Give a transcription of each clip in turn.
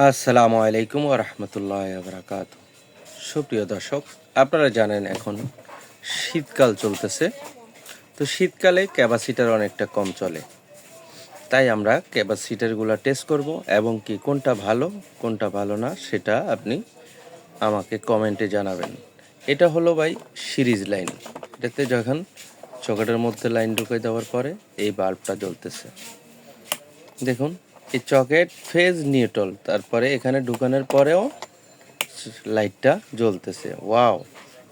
আসসালামু আলাইকুম ওয়া রাহমাতুল্লাহি ওয়া বারাকাতুহু। সুপ্রিয় দর্শক, আপনারা জানেন এখন শীতকাল চলতেছে। তো শীতকালে ক্যাপাসিটার অনেকটা কম চলে, তাই আমরা ক্যাপাসিটারগুলো টেস্ট করব এবং কি কোনটা ভালো না সেটা আপনি আমাকে কমেন্টে জানাবেন। এটা হলো ভাই সিরিজ লাইন। এটাতে যখন চকেটের মধ্যে লাইন ঢুকে দেওয়ার পরে এই বাল্বটা জ্বলতেছে। দেখুন, এই চকেট ফেজ নিউট্রাল, তারপরে এখানে ঢুকানোর পরেও লাইটটা জ্বলতেছে। ওয়াও,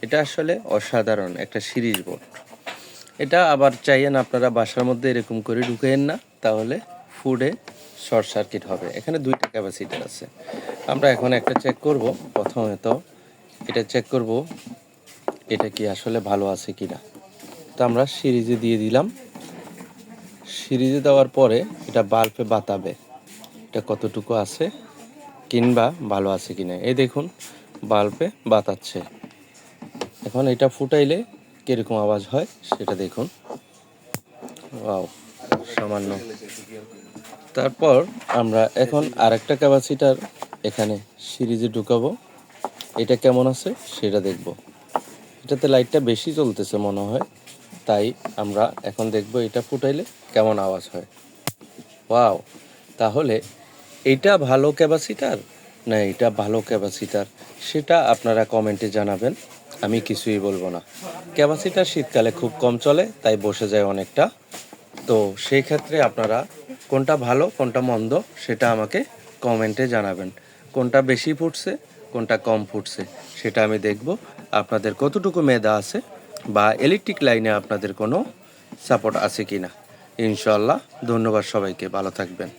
এটা আসলে অসাধারণ একটা সিরিজ বোর্ড। এটা আবার চাইয়েন আপনারা বাসার মধ্যে এরকম করে ঢুকেন না, তাহলে ফুডে শর্ট সার্কিট হবে। এখানে দুইটা ক্যাপাসিটার আছে। আমরা এখন একটা চেক করব। প্রথমে তো এটা চেক করব এটা কি আসলে ভালো আছে কিনা। তো আমরা সিরিজে দিয়ে দিলাম। সিরিজে দেওয়ার পরে এটা বাল্বে বাতাবে এটা কতটুকু আছে কিংবা ভালো আছে কিনা। এই দেখুন, বাল্বে বাতাচ্ছে। এখন এটা ফুটাইলে কীরকম আওয়াজ হয় সেটা দেখুন। ওয়াও, সামান্য। তারপর আমরা এখন আরেকটা ক্যাপাসিটার এখানে সিরিজে ঢুকাবো। এটা কেমন আছে সেটা দেখব। এটাতে লাইটটা বেশি জ্বলতেছে মনে হয়, তাই আমরা এখন দেখব এটা ফুটাইলে কেমন আওয়াজ হয়। ওয়াও, তাহলে এইটা ভালো ক্যাপাসিটার না এটা ভালো ক্যাপাসিটার সেটা আপনারা কমেন্টে জানাবেন। আমি কিছুই বলবো না। ক্যাপাসিটার শীতকালে খুব কম চলে, তাই বসে যায় অনেকটা। তো সেই ক্ষেত্রে আপনারা কোনটা ভালো কোনটা মন্দ সেটা আমাকে কমেন্টে জানাবেন। কোনটা বেশি ফুটছে কোনটা কম ফুটছে সেটা আমি দেখব। আপনাদের কতটুকু মেধা আছে বা ইলেকট্রিক লাইনে আপনাদের কোনো সাপোর্ট আছে কি না। ইনশাল্লাহ। ধন্যবাদ সবাইকে, ভালো থাকবেন।